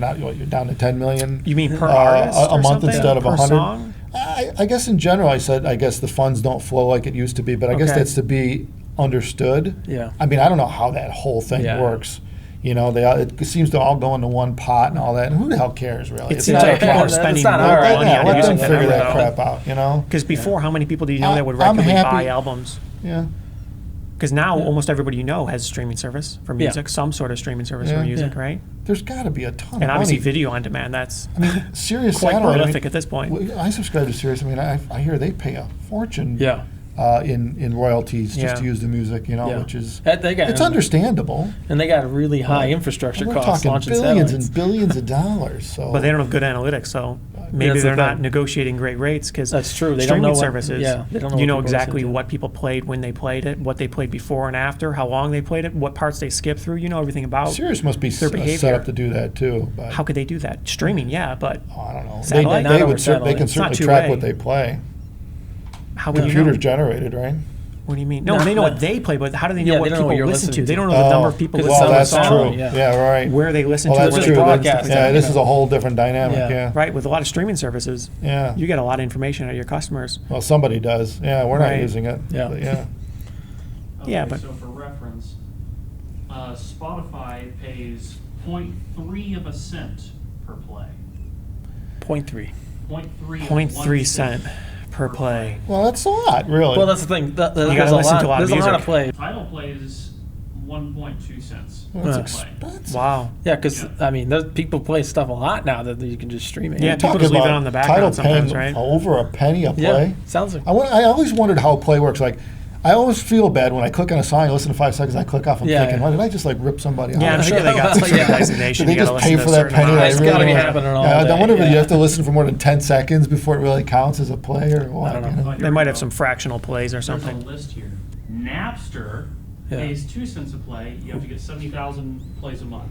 Speaker 1: down to 10 million.
Speaker 2: You mean per
Speaker 1: Uh,
Speaker 2: artist
Speaker 1: a
Speaker 2: or
Speaker 1: month
Speaker 2: something?
Speaker 1: instead of
Speaker 2: per
Speaker 1: 100?
Speaker 2: song?
Speaker 1: I guess in general, I guess the funds don't flow like it used to be, but I guess
Speaker 2: Okay.
Speaker 1: that's to be understood.
Speaker 3: Yeah.
Speaker 1: I mean, I don't know how that whole thing
Speaker 3: Yeah.
Speaker 1: works. You know, it seems to all go into one pot and all that. And who the hell cares, really?
Speaker 2: It
Speaker 1: It's
Speaker 2: seems
Speaker 1: not
Speaker 2: like
Speaker 1: a
Speaker 2: people
Speaker 1: crap.
Speaker 2: are spending
Speaker 3: not
Speaker 2: more
Speaker 3: our
Speaker 2: money
Speaker 3: idea.
Speaker 2: on
Speaker 1: Let
Speaker 2: music
Speaker 1: them
Speaker 2: than
Speaker 1: figure
Speaker 2: ever,
Speaker 1: that
Speaker 2: though.
Speaker 1: crap out, you know?
Speaker 2: Because before, how many people do you know that would
Speaker 1: I'm
Speaker 2: regularly
Speaker 1: happy-
Speaker 2: buy albums?
Speaker 1: Yeah.
Speaker 2: Because now almost everybody you know has streaming service for
Speaker 3: Yeah.
Speaker 2: music, some sort of streaming service
Speaker 1: Yeah.
Speaker 2: for music,
Speaker 3: Yeah.
Speaker 2: right?
Speaker 1: There's got to be a ton
Speaker 2: And
Speaker 1: of
Speaker 2: obviously
Speaker 1: money.
Speaker 2: video on demand, that's
Speaker 1: I mean, Sirius
Speaker 2: quite
Speaker 1: Satellite.
Speaker 2: prolific at this point.
Speaker 1: I subscribe to Sirius. I mean, I hear they pay a fortune
Speaker 3: Yeah.
Speaker 1: in royalties just to
Speaker 2: Yeah.
Speaker 1: use the music, you know,
Speaker 3: Yeah.
Speaker 1: which is,
Speaker 3: They got,
Speaker 1: it's understandable.
Speaker 3: And they got really high infrastructure
Speaker 1: We're
Speaker 3: costs
Speaker 1: talking
Speaker 3: launching
Speaker 1: billions
Speaker 3: satellites.
Speaker 1: and billions of dollars. So,
Speaker 2: But they don't have good analytics, so maybe
Speaker 3: That's the
Speaker 2: they're not
Speaker 3: thing.
Speaker 2: negotiating great rates because
Speaker 3: That's true. They don't
Speaker 2: streaming
Speaker 3: know what-
Speaker 2: services.
Speaker 3: yeah, they don't know
Speaker 2: you
Speaker 3: what
Speaker 2: know
Speaker 3: people listen
Speaker 2: exactly
Speaker 3: to.
Speaker 2: what people played when they played it, what they played before and after, how long they played it, what parts they skipped through. You know everything about.
Speaker 1: Sirius must be
Speaker 2: their
Speaker 1: set
Speaker 2: behavior.
Speaker 1: up to do that too. But
Speaker 2: How could they do that? Streaming, yeah, but
Speaker 1: oh, I don't know.
Speaker 2: Satellite?
Speaker 1: They,
Speaker 3: Not
Speaker 1: they
Speaker 3: over
Speaker 1: would they
Speaker 3: satellite.
Speaker 1: can
Speaker 3: It's
Speaker 2: not
Speaker 1: certainly track
Speaker 2: two-way.
Speaker 1: what they play.
Speaker 2: how would you
Speaker 1: Computers
Speaker 2: know?
Speaker 1: generated, right?
Speaker 2: What do you mean? No,
Speaker 3: No,
Speaker 2: they know
Speaker 3: no.
Speaker 2: what they play, but how do they know
Speaker 3: Yeah,
Speaker 2: what
Speaker 3: they don't know
Speaker 2: people
Speaker 3: what you're
Speaker 2: listen to?
Speaker 3: listening
Speaker 2: They
Speaker 3: to.
Speaker 2: don't know the number of people
Speaker 3: Because
Speaker 2: listening
Speaker 1: Well,
Speaker 3: it's
Speaker 2: to
Speaker 3: on
Speaker 2: a
Speaker 1: that's
Speaker 3: the
Speaker 2: song,
Speaker 1: true.
Speaker 3: yeah.
Speaker 1: Yeah, right.
Speaker 2: where they listen
Speaker 1: Well,
Speaker 2: to,
Speaker 1: that's
Speaker 2: where
Speaker 1: true.
Speaker 2: they
Speaker 1: That's-
Speaker 2: broadcast.
Speaker 3: Yeah,
Speaker 1: yeah, this
Speaker 3: you
Speaker 1: is
Speaker 3: know.
Speaker 1: a whole different dynamic.
Speaker 3: Yeah.
Speaker 1: Yeah.
Speaker 2: Right, with a lot of streaming services,
Speaker 1: Yeah.
Speaker 2: you get a lot of information out of your customers.
Speaker 1: Well, somebody does. Yeah, we're not
Speaker 2: Right.
Speaker 1: using it.
Speaker 3: Yeah.
Speaker 1: But yeah.
Speaker 2: Yeah,
Speaker 4: Okay,
Speaker 2: but-
Speaker 4: so for reference, Spotify pays 0.3 of a cent per play.
Speaker 3: 0.3.
Speaker 4: 0.3 of
Speaker 2: 0.3
Speaker 4: 1
Speaker 2: cent per play.
Speaker 1: Well, that's a lot, really.
Speaker 3: Well, that's the thing. There's
Speaker 2: gotta listen to a lot of
Speaker 3: There's a lot of
Speaker 2: music.
Speaker 3: play.
Speaker 4: Title plays 1.2 cents
Speaker 1: Well,
Speaker 4: per
Speaker 1: that's
Speaker 4: play.
Speaker 1: expensive.
Speaker 2: Wow.
Speaker 3: Yeah, because
Speaker 4: Yeah.
Speaker 3: I mean, there's people play stuff a lot now that you can just stream it.
Speaker 2: Yeah,
Speaker 1: You're
Speaker 2: people
Speaker 1: talking
Speaker 2: just leave it
Speaker 1: about
Speaker 2: on the background
Speaker 1: Title
Speaker 2: sometimes,
Speaker 1: paying
Speaker 2: right?
Speaker 1: over a penny a
Speaker 3: Yeah,
Speaker 1: play.
Speaker 3: sounds like.
Speaker 1: I always wondered how play works. Like, I always feel bad when I click on a song, I listen to 5 seconds, I click off, I'm
Speaker 3: Yeah,
Speaker 1: thinking,
Speaker 3: yeah.
Speaker 1: why did I just like rip somebody out?
Speaker 2: Yeah, I'm sure they got some sort of designation.
Speaker 1: Did they
Speaker 2: You gotta
Speaker 1: just pay
Speaker 2: listen
Speaker 1: for
Speaker 2: to a
Speaker 1: that
Speaker 2: certain
Speaker 1: penny?
Speaker 2: amount.
Speaker 1: I
Speaker 3: It's
Speaker 1: really
Speaker 3: gotta be
Speaker 1: don't-
Speaker 3: happening all
Speaker 1: Yeah, I
Speaker 3: day,
Speaker 1: wonder if you
Speaker 3: yeah.
Speaker 1: have to listen for more than 10 seconds before it really counts as a play or what.
Speaker 3: I don't know.
Speaker 1: you know?
Speaker 4: Oh, here
Speaker 2: They
Speaker 4: we
Speaker 2: might
Speaker 4: go.
Speaker 2: have some fractional plays or
Speaker 4: There's
Speaker 2: something.
Speaker 4: a list here. Napster
Speaker 3: Yeah.
Speaker 4: pays 2 cents a play. You have to get 70,000 plays a month.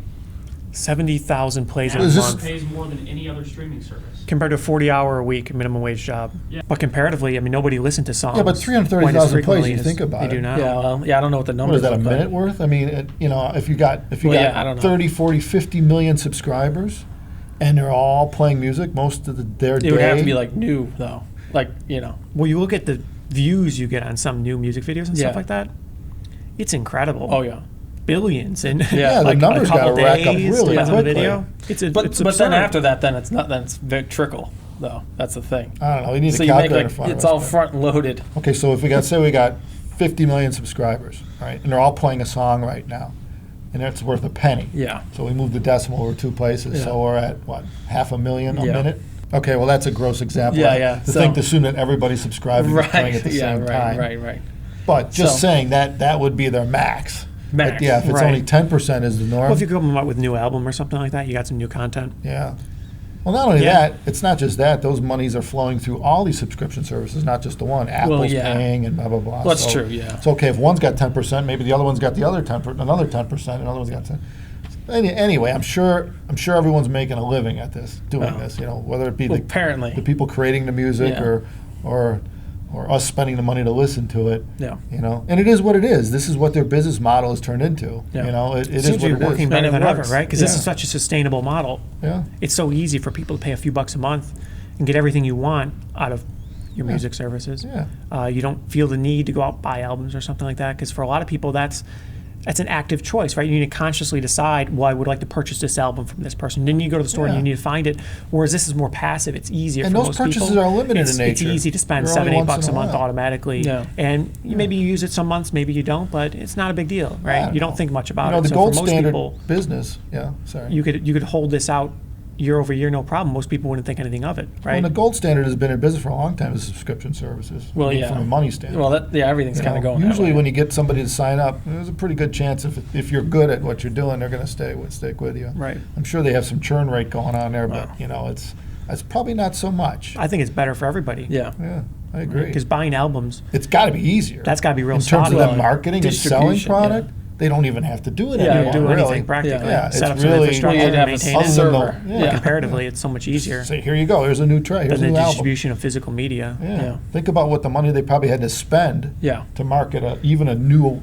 Speaker 2: 70,000 plays a
Speaker 1: Is this-
Speaker 4: Napster
Speaker 2: month
Speaker 4: pays more than any other streaming service.
Speaker 2: compared to a 40-hour-a-week minimum wage job.
Speaker 4: Yeah.
Speaker 2: But comparatively, I mean, nobody listened to songs.
Speaker 1: Yeah, but 330,000
Speaker 2: quite as
Speaker 1: plays,
Speaker 2: frequently
Speaker 1: you
Speaker 2: as
Speaker 1: think about
Speaker 2: they
Speaker 1: it.
Speaker 2: do now.
Speaker 3: Yeah, well, yeah, I don't know what the
Speaker 1: What
Speaker 3: numbers
Speaker 1: is that, a
Speaker 3: look like.
Speaker 1: minute worth? I mean, if you got
Speaker 3: Well, yeah, I don't know.
Speaker 1: 30, 40, 50 million subscribers and they're all playing music most of their day.
Speaker 3: It would have to be like new though, like
Speaker 2: Well, you look at the views you get on some new music videos and
Speaker 3: Yeah.
Speaker 2: stuff like that. It's incredible.
Speaker 3: Oh yeah.
Speaker 2: Billions and
Speaker 3: Yeah,
Speaker 1: the
Speaker 2: like
Speaker 1: numbers
Speaker 2: a couple
Speaker 1: gotta rack up
Speaker 2: days,
Speaker 1: really
Speaker 2: depends on the
Speaker 1: quickly.
Speaker 2: video. It's
Speaker 3: But
Speaker 2: it's
Speaker 3: but then
Speaker 2: absurd.
Speaker 3: after that, then it's not. Then it's very trickle though. That's the thing.
Speaker 1: I don't know. We need
Speaker 3: So
Speaker 1: a
Speaker 3: you make
Speaker 1: calculator
Speaker 3: like
Speaker 1: in front
Speaker 3: it's
Speaker 1: of us.
Speaker 3: all
Speaker 1: but-
Speaker 3: front loaded.
Speaker 1: Okay, so if we got 50 million subscribers, right, and they're all playing a song right now, and that's worth a penny.
Speaker 3: Yeah.
Speaker 1: So we moved the decimal over 2 places,
Speaker 3: Yeah.
Speaker 1: so we're at what, 500,000 a
Speaker 3: Yeah.
Speaker 1: minute? Okay, well that's a gross example.
Speaker 3: Yeah, yeah.
Speaker 1: To
Speaker 3: So-
Speaker 1: think to assume that everybody's subscribing and playing at the
Speaker 3: yeah.
Speaker 1: same time.
Speaker 3: Right.
Speaker 1: But just
Speaker 3: So-
Speaker 1: saying that would be their max.
Speaker 3: Max,
Speaker 1: But yeah, if it's
Speaker 2: right.
Speaker 1: only 10% is the norm.
Speaker 2: Well, if you come up with a new album or something like that, you got some new content.
Speaker 1: Yeah. Well, not only
Speaker 2: Yeah.
Speaker 1: that, it's not just that. Those monies are flowing through all these subscription services, not just the one. Apple's
Speaker 3: yeah.
Speaker 1: paying and blah, blah, blah.
Speaker 3: Well, that's
Speaker 1: So
Speaker 3: true, yeah.
Speaker 1: It's okay if one's got 10%, maybe the other one's got the other 10%, another 10%, another one's got 10. Anyway, I'm sure everyone's making a living at this, doing
Speaker 3: Well,
Speaker 1: this, whether it be
Speaker 3: Well,
Speaker 1: the
Speaker 3: apparently.
Speaker 1: people creating the music
Speaker 3: Yeah.
Speaker 1: or us spending the money to listen to it.
Speaker 3: Yeah.
Speaker 1: And it is what it is. This is what their business model has turned into.
Speaker 3: Yeah.
Speaker 1: It is
Speaker 2: Seems
Speaker 1: what
Speaker 2: to be
Speaker 1: it
Speaker 2: working
Speaker 1: is.
Speaker 2: better
Speaker 3: And it
Speaker 2: than ever,
Speaker 3: works.
Speaker 2: right? Because this
Speaker 1: Yeah.
Speaker 2: is such a sustainable model.
Speaker 1: Yeah.
Speaker 2: It's so easy for people to pay a few bucks a month and get everything you want out of your
Speaker 1: Yeah.
Speaker 2: music services.
Speaker 1: Yeah.
Speaker 2: You don't feel the need to go out and buy albums or something like that because for a lot of people that's an active choice, right? You need to consciously decide, well, I would like to purchase this album from this person. Then you go to the store and
Speaker 1: Yeah.
Speaker 2: you need to find it. Whereas this is more passive. It's easier
Speaker 1: And
Speaker 2: for
Speaker 1: those
Speaker 2: most
Speaker 1: purchases
Speaker 2: people.
Speaker 1: are limited in
Speaker 2: It's
Speaker 1: nature.
Speaker 2: easy to spend
Speaker 1: They're
Speaker 2: $7,
Speaker 1: only
Speaker 2: $8
Speaker 1: once
Speaker 2: bucks
Speaker 1: in
Speaker 2: a
Speaker 1: a
Speaker 2: month
Speaker 1: while.
Speaker 2: automatically.
Speaker 3: Yeah.
Speaker 2: And maybe you use it some months, maybe you don't, but it's not a big deal,
Speaker 1: I
Speaker 2: right?
Speaker 1: don't
Speaker 2: You don't
Speaker 1: know.
Speaker 2: think much about
Speaker 1: The
Speaker 2: it. So
Speaker 1: gold
Speaker 2: for most
Speaker 1: standard
Speaker 2: people,
Speaker 1: business. Yeah, sorry.
Speaker 2: you could hold this out year over year, no problem. Most people wouldn't think anything of it, right?
Speaker 1: And the gold standard has been in business for a long time is subscription services.
Speaker 3: Well,
Speaker 1: I mean,
Speaker 3: yeah.
Speaker 1: From a money standpoint.
Speaker 3: Well, everything's kind of going.
Speaker 1: Usually
Speaker 3: that way.
Speaker 1: when you get somebody to sign up, there's a pretty good chance if you're good at what you're doing, they're going to stick with you.
Speaker 2: Right.
Speaker 1: I'm sure they have some churn rate going on there,
Speaker 3: Wow.
Speaker 1: but it's probably not so much.
Speaker 2: I think it's better for everybody.
Speaker 3: Yeah.
Speaker 1: Yeah, I agree.
Speaker 2: Because buying albums,
Speaker 1: It's got to be easier.
Speaker 2: that's got to be real
Speaker 1: in terms of
Speaker 2: solid.
Speaker 1: them marketing and selling
Speaker 3: Distribution,
Speaker 1: product.
Speaker 3: yeah.
Speaker 1: They don't even have to do it
Speaker 3: Yeah,
Speaker 2: You
Speaker 1: anymore.
Speaker 2: don't do
Speaker 1: really.
Speaker 2: anything practically.
Speaker 1: Yeah,
Speaker 2: Set
Speaker 1: it's
Speaker 2: up some
Speaker 1: really-
Speaker 2: infrastructure
Speaker 3: Well, you'd
Speaker 2: and
Speaker 3: have a
Speaker 2: maintain
Speaker 1: Other
Speaker 2: it.
Speaker 1: than
Speaker 3: server.
Speaker 1: the-
Speaker 3: Yeah.
Speaker 2: Comparatively, it's so much easier
Speaker 1: Say, here you go. Here's a new track. Here's
Speaker 2: than
Speaker 1: a
Speaker 2: the
Speaker 1: new album.
Speaker 2: distribution of physical media.
Speaker 1: Yeah. Think about what the money they probably had to spend
Speaker 3: Yeah.
Speaker 1: to market even a new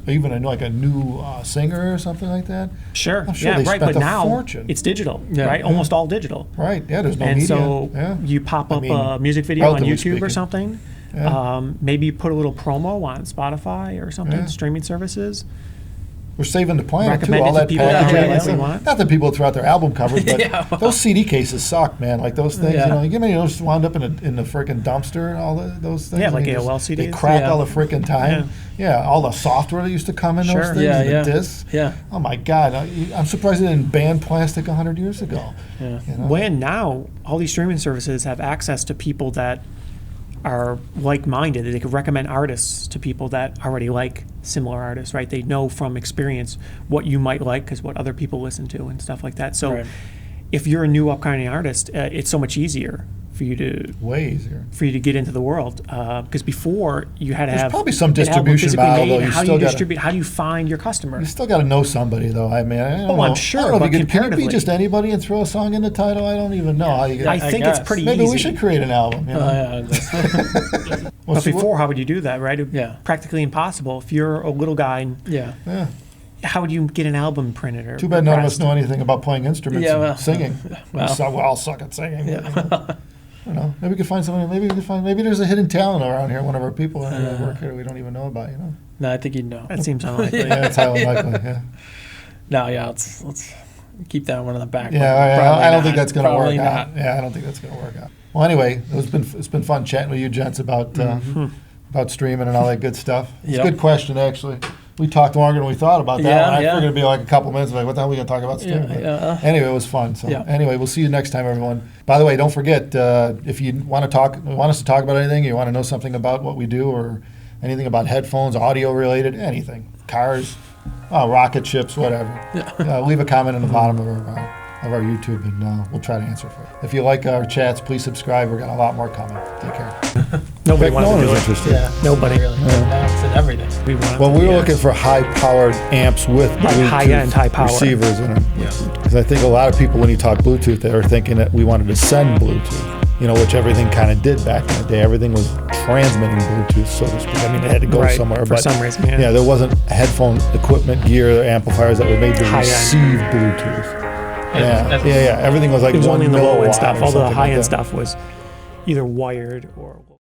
Speaker 1: singer or something like that.
Speaker 2: Sure.
Speaker 1: I'm sure
Speaker 2: yeah,
Speaker 1: they
Speaker 2: right.
Speaker 1: spent
Speaker 2: But
Speaker 1: a
Speaker 2: now
Speaker 1: fortune.
Speaker 2: it's digital,
Speaker 3: Yeah.
Speaker 2: right?
Speaker 3: Yeah.
Speaker 2: Almost all digital.
Speaker 1: Right. Yeah. There's no
Speaker 2: And
Speaker 1: media.
Speaker 2: so
Speaker 1: yeah.
Speaker 2: you pop
Speaker 1: I
Speaker 2: up
Speaker 1: mean,
Speaker 2: a music video on
Speaker 1: relatively
Speaker 2: YouTube or
Speaker 1: speaking.
Speaker 2: something.
Speaker 1: Yeah.
Speaker 2: Maybe you put a little promo on Spotify or something,
Speaker 1: Yeah.
Speaker 2: streaming services.
Speaker 1: We're saving the planet too.
Speaker 2: Recommend
Speaker 1: All
Speaker 2: it to
Speaker 1: that
Speaker 2: people
Speaker 1: packaging.
Speaker 3: that
Speaker 1: and
Speaker 3: way
Speaker 2: they want.
Speaker 1: Not that people throw out their album covers, but
Speaker 3: Yeah, well.
Speaker 1: those CD cases suck, man. Like those things,
Speaker 3: Yeah.
Speaker 1: you know those wound up in the freaking dumpster. All those things.
Speaker 2: Yeah,
Speaker 1: I
Speaker 2: like
Speaker 1: mean,
Speaker 2: AOL
Speaker 1: They
Speaker 2: CDs.
Speaker 1: crack
Speaker 3: Yeah.
Speaker 1: all the freaking time. Yeah, all the software that used to come in
Speaker 2: Sure.
Speaker 1: those things,
Speaker 3: Yeah,
Speaker 1: the
Speaker 3: yeah.
Speaker 1: discs.
Speaker 3: Yeah.
Speaker 1: Oh my God, I'm surprised they didn't ban plastic 100 years ago.
Speaker 3: Yeah.
Speaker 1: You know?
Speaker 2: When now all these streaming services have access to people that are like-minded. They could recommend artists to people that already like similar artists, right? They know from experience what you might like because what other people listen to and stuff like that. So
Speaker 3: Right.
Speaker 2: if you're a new upcoming artist, it's so much easier for you to
Speaker 1: Way easier.
Speaker 2: get into the world. Because before you had to
Speaker 1: There's
Speaker 2: have
Speaker 1: probably some
Speaker 2: an album
Speaker 1: distribution
Speaker 2: physically
Speaker 1: model,
Speaker 2: made,
Speaker 1: though.
Speaker 2: and
Speaker 1: You
Speaker 2: how do
Speaker 1: still
Speaker 2: you
Speaker 1: gotta-
Speaker 2: distribute? How do you find your customer?
Speaker 1: You still got to know somebody, though. I mean, I don't know.
Speaker 2: I'm sure,
Speaker 1: I don't know if
Speaker 2: but
Speaker 1: you could, can it be
Speaker 2: comparatively-
Speaker 1: just anybody and throw a song in the title? I don't even know how you get.
Speaker 2: I think it's
Speaker 3: guess.
Speaker 2: pretty
Speaker 1: Maybe
Speaker 2: easy.
Speaker 1: we should create an album. You know?
Speaker 3: Yeah, that's-
Speaker 1: Well,
Speaker 2: But
Speaker 1: see,
Speaker 2: before, how would you do that, right?
Speaker 3: Yeah.
Speaker 2: Practically impossible. If you're a little guy, and
Speaker 3: yeah.
Speaker 1: yeah.
Speaker 2: how would you get an album printed? Or
Speaker 1: Too bad none of us
Speaker 2: pressed?
Speaker 1: know anything about playing instruments
Speaker 3: Yeah,
Speaker 1: and
Speaker 3: well,
Speaker 1: singing.
Speaker 3: well.
Speaker 1: We all suck at singing.
Speaker 3: Yeah.
Speaker 1: You know, maybe we could find somebody. Maybe we could find. Maybe there's a hidden talent around here. One of our people that work here we don't even know about. You know.
Speaker 3: No, I think you'd know.
Speaker 2: That seems unlikely.
Speaker 1: Yeah, it's highly likely. Yeah.
Speaker 3: No, yeah, let's keep that one in the back.
Speaker 1: Yeah,
Speaker 3: Probably
Speaker 1: I don't
Speaker 3: not.
Speaker 1: think that's going to work
Speaker 3: Probably
Speaker 1: out.
Speaker 3: not.
Speaker 1: Yeah, I don't think that's going to work out. Well, anyway, it's been fun chatting with you, gents, about about streaming and all that good stuff. It's
Speaker 3: Yep.
Speaker 1: a good question, actually. We talked longer than we thought about that.
Speaker 3: Yeah,
Speaker 1: one. I
Speaker 3: yeah.
Speaker 1: figured it'd be like a couple minutes. Like, what the hell are we going to talk about streaming? But
Speaker 3: yeah.
Speaker 1: Anyway, it was fun. So
Speaker 3: Yeah.
Speaker 1: anyway, we'll see you next time, everyone. By the way, don't forget if you want us to talk about anything, you want to know something about what we do, or anything about headphones, audio related, anything, cars, rocket ships, whatever. Leave a comment in the bottom of our YouTube, and we'll try to answer for you. If you like our chats, please subscribe. We've got a lot more coming. Take care.
Speaker 2: Nobody
Speaker 1: No
Speaker 2: wanted
Speaker 1: one
Speaker 2: to do
Speaker 1: was
Speaker 2: it.
Speaker 1: interested.
Speaker 3: Yeah.
Speaker 2: Nobody.
Speaker 3: Really. Now it's in everything.
Speaker 2: We wanted
Speaker 1: Well,
Speaker 2: to,
Speaker 1: we were
Speaker 2: yeah.
Speaker 1: looking for high-powered amps with Bluetooth
Speaker 2: high-end, high power.
Speaker 1: receivers in them.
Speaker 3: Yeah.
Speaker 1: Because I think a lot of people, when you talk Bluetooth, they were thinking that we wanted to send Bluetooth, which everything kind of did back in the day. Everything was transmitting Bluetooth, so to speak. I mean, it had to go
Speaker 2: Right,
Speaker 1: somewhere.
Speaker 2: for
Speaker 1: but
Speaker 2: some reason, yeah.
Speaker 1: there wasn't headphone equipment, gear, or amplifiers that were made to
Speaker 2: High-end.
Speaker 1: receive Bluetooth.
Speaker 3: That's-
Speaker 1: Yeah. Everything was like
Speaker 2: It was
Speaker 1: 1
Speaker 2: only in the low
Speaker 1: milliwatt
Speaker 2: end
Speaker 1: or
Speaker 2: stuff. All the
Speaker 1: something
Speaker 2: high
Speaker 1: like
Speaker 2: end
Speaker 1: that.
Speaker 2: stuff was either wired or.